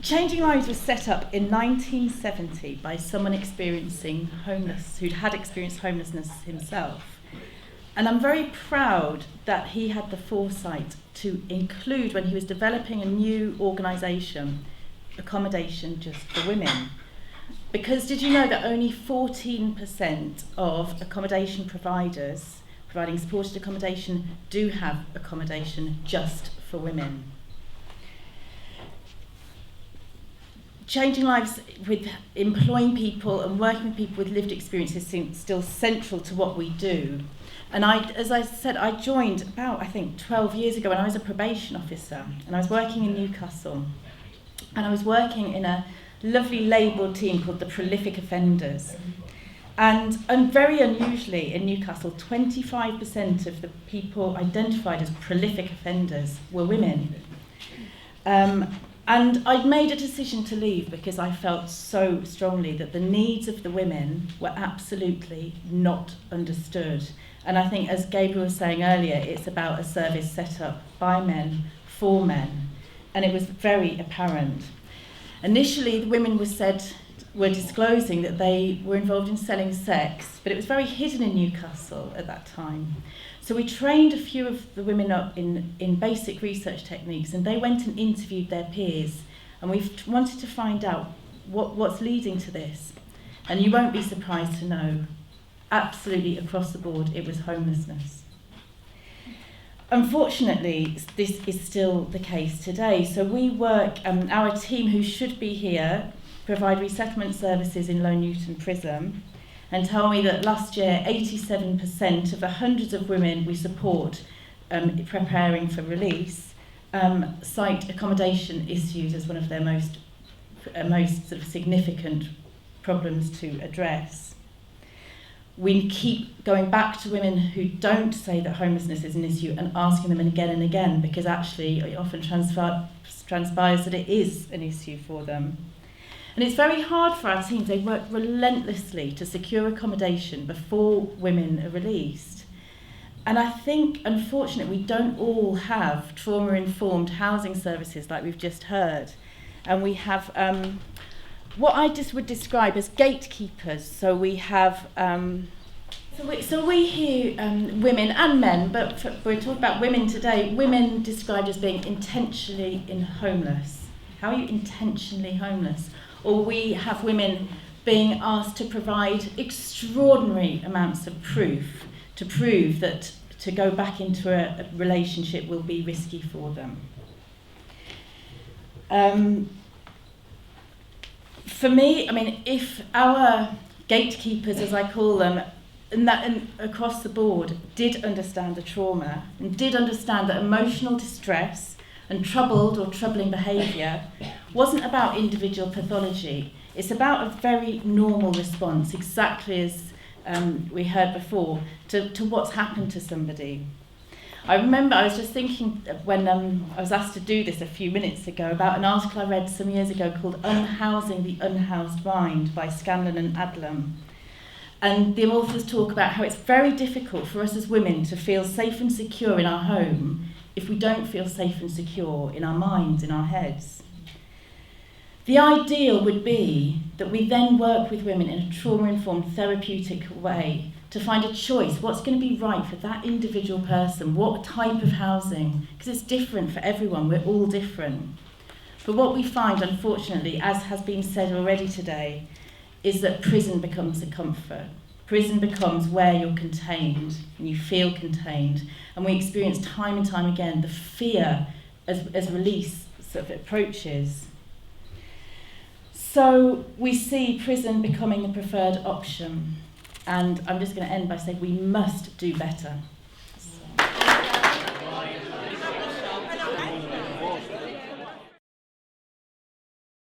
Changing Lives was set up in 1970 by someone who'd had experienced homelessness himself. And I'm very proud that he had the foresight to include, when he was developing a new organisation, accommodation just for women. Because did you know that only 14% of accommodation providers providing supported accommodation do have accommodation just for women? Changing Lives with employing people and working with people with lived experiences seems still central to what we do. And as I said, I joined about, 12 years ago when I was a probation officer, and I was working in Newcastle. And I was working in a lovely labelled team called the Prolific Offenders. And very unusually in Newcastle, 25% of the people identified as prolific offenders were women. And I'd made a decision to leave because I felt so strongly that the needs of the women were absolutely not understood. And I think, as Gabriel was saying earlier, it's about a service set up by men, for men. And it was very apparent. Initially, the women were disclosing that they were involved in selling sex, but it was very hidden in Newcastle at that time. So we trained a few of the women up in basic research techniques, and they went and interviewed their peers. And we wanted to find out what's leading to this. And you won't be surprised to know, absolutely across the board, it was homelessness. Unfortunately, this is still the case today. So we work, our team who should be here, provide resettlement services in Low Newton Prison, and tell me that last year 87% of the hundreds of women we support preparing for release cite accommodation issues as one of their most sort of significant problems to address. We keep going back to women who don't say that homelessness is an issue and asking them and again, because actually it often transpires that it is an issue for them. And it's very hard for our teams. They work relentlessly to secure accommodation before women are released. And I think, unfortunately, we don't all have trauma-informed housing services like we've just heard. And we have what I just would describe as gatekeepers. So we have... So we hear women and men, but we're talking about women today, women described as being intentionally homeless. How are you intentionally homeless? Or we have women being asked to provide extraordinary amounts of proof to prove that to go back into a relationship will be risky for them. For me, if our gatekeepers, as I call them, and across the board, did understand the trauma and did understand that emotional distress and troubled or troubling behaviour wasn't about individual pathology. It's about a very normal response, exactly as we heard before, to what's happened to somebody. I remember I was just thinking when I was asked to do this a few minutes ago about an article I read some years ago called Unhousing the Unhoused Mind by Scanlon and Adlam. And the authors talk about how it's very difficult for us as women to feel safe and secure in our home if we don't feel safe and secure in our minds, in our heads. The ideal would be that we then work with women in a trauma-informed, therapeutic way to find a choice. What's going to be right for that individual person? What type of housing? Because it's different for everyone. We're all different. But what we find, unfortunately, as has been said already today, is that prison becomes a comfort. Prison becomes where you're contained and you feel contained. And we experience time and time again the fear as release sort of approaches. So we see prison becoming the preferred option. And I'm just going to end by saying we must do better.